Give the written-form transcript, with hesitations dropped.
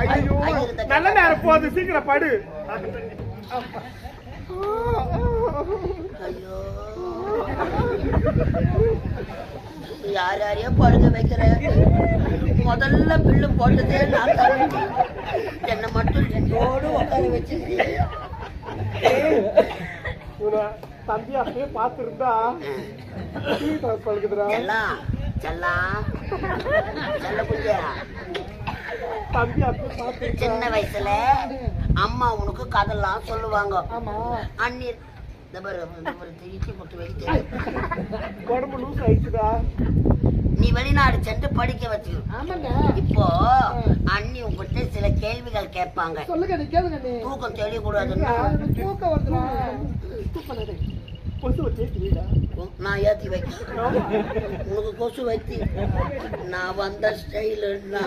ஐயோ நல்ல நேரம் போகுது, சீக்கிரம் படு. ஐயோ யார் யாரையோ படுக்க வைக்கிற, முதல்ல பில்லு போட்டதே நான் தான், என்னை மட்டும் ஓடு உட்கார வச்சு. தம்பி அப்படியே பாத்துருந்தா படுக்குதுடா. செல்லாம் செல்லாம் செல்ல புள்ளியா, தம்பி அப்படியே பாத்து சின்ன வயசுல அம்மா உனக்கு கதெல்லாம் சொல்லுவாங்க. அண்ணி இட்லி போட்டு வைக்க உடம்பு லூஸ் ஆயிடுச்சுடா. நீ வெளிநாடு சென்று படிக்க வச்சு. இப்போ அண்ணி உங்ககிட்ட சில கேள்விகள் கேட்பாங்க. தூக்கம் தெரியக்கூடாதுன்னா நான் ஏத்தி வைக்க உனக்கு கொசு வைத்தி நான் வந்த ஸ்டைலுன்னா